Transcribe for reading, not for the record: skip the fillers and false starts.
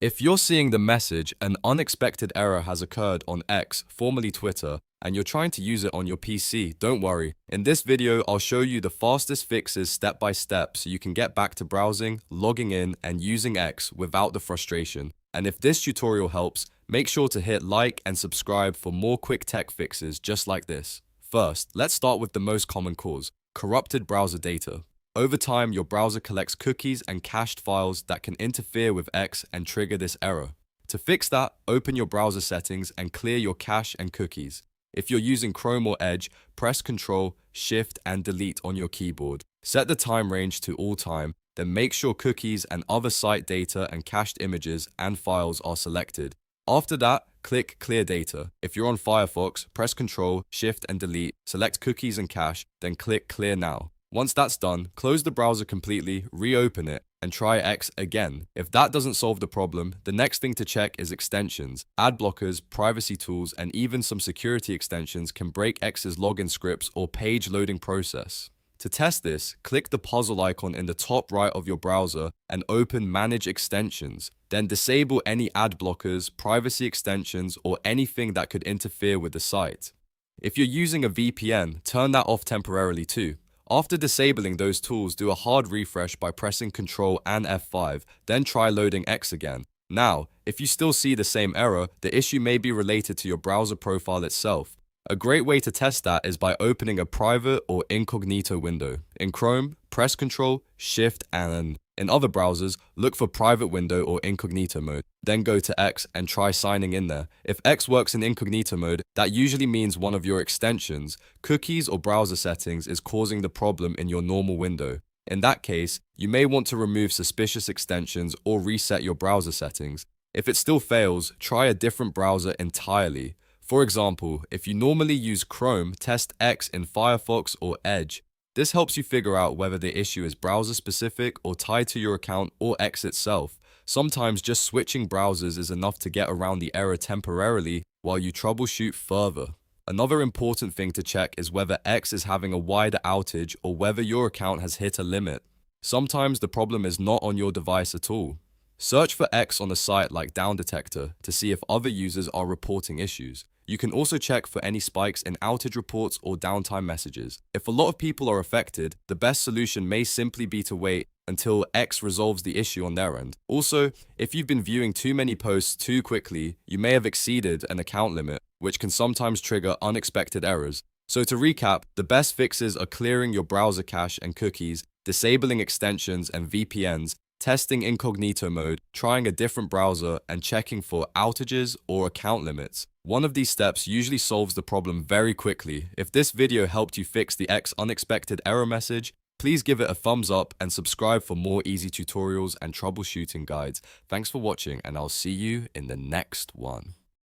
If you're seeing the message, an unexpected error has occurred on X, formerly Twitter, and you're trying to use it on your PC, don't worry. In this video, I'll show you the fastest fixes step by step so you can get back to browsing, logging in, and using X without the frustration. And if this tutorial helps, make sure to hit like and subscribe for more quick tech fixes just like this. First, let's start with the most common cause: corrupted browser data. Over time, your browser collects cookies and cached files that can interfere with X and trigger this error. To fix that, open your browser settings and clear your cache and cookies. If you're using Chrome or Edge, press Ctrl, Shift, and Delete on your keyboard. Set the time range to all time, then make sure cookies and other site data and cached images and files are selected. After that, click Clear Data. If you're on Firefox, press Ctrl, Shift, and Delete, select Cookies and Cache, then click Clear Now. Once that's done, close the browser completely, reopen it, and try X again. If that doesn't solve the problem, the next thing to check is extensions. Ad blockers, privacy tools, and even some security extensions can break X's login scripts or page loading process. To test this, click the puzzle icon in the top right of your browser and open Manage Extensions. Then disable any ad blockers, privacy extensions, or anything that could interfere with the site. If you're using a VPN, turn that off temporarily too. After disabling those tools, do a hard refresh by pressing Ctrl and F5, then try loading X again. Now, if you still see the same error, the issue may be related to your browser profile itself. A great way to test that is by opening a private or incognito window. In Chrome, press Ctrl, Shift, and in other browsers, look for private window or incognito mode. Then go to X and try signing in there. If X works in incognito mode, that usually means one of your extensions, cookies, or browser settings is causing the problem in your normal window. In that case, you may want to remove suspicious extensions or reset your browser settings. If it still fails, try a different browser entirely. For example, if you normally use Chrome, test X in Firefox or Edge. This helps you figure out whether the issue is browser specific or tied to your account or X itself. Sometimes just switching browsers is enough to get around the error temporarily while you troubleshoot further. Another important thing to check is whether X is having a wider outage or whether your account has hit a limit. Sometimes the problem is not on your device at all. Search for X on a site like Down Detector to see if other users are reporting issues. You can also check for any spikes in outage reports or downtime messages. If a lot of people are affected, the best solution may simply be to wait until X resolves the issue on their end. Also, if you've been viewing too many posts too quickly, you may have exceeded an account limit, which can sometimes trigger unexpected errors. So to recap, the best fixes are clearing your browser cache and cookies, disabling extensions and VPNs, testing incognito mode, trying a different browser, and checking for outages or account limits. One of these steps usually solves the problem very quickly. If this video helped you fix the X unexpected error message, please give it a thumbs up and subscribe for more easy tutorials and troubleshooting guides. Thanks for watching, and I'll see you in the next one.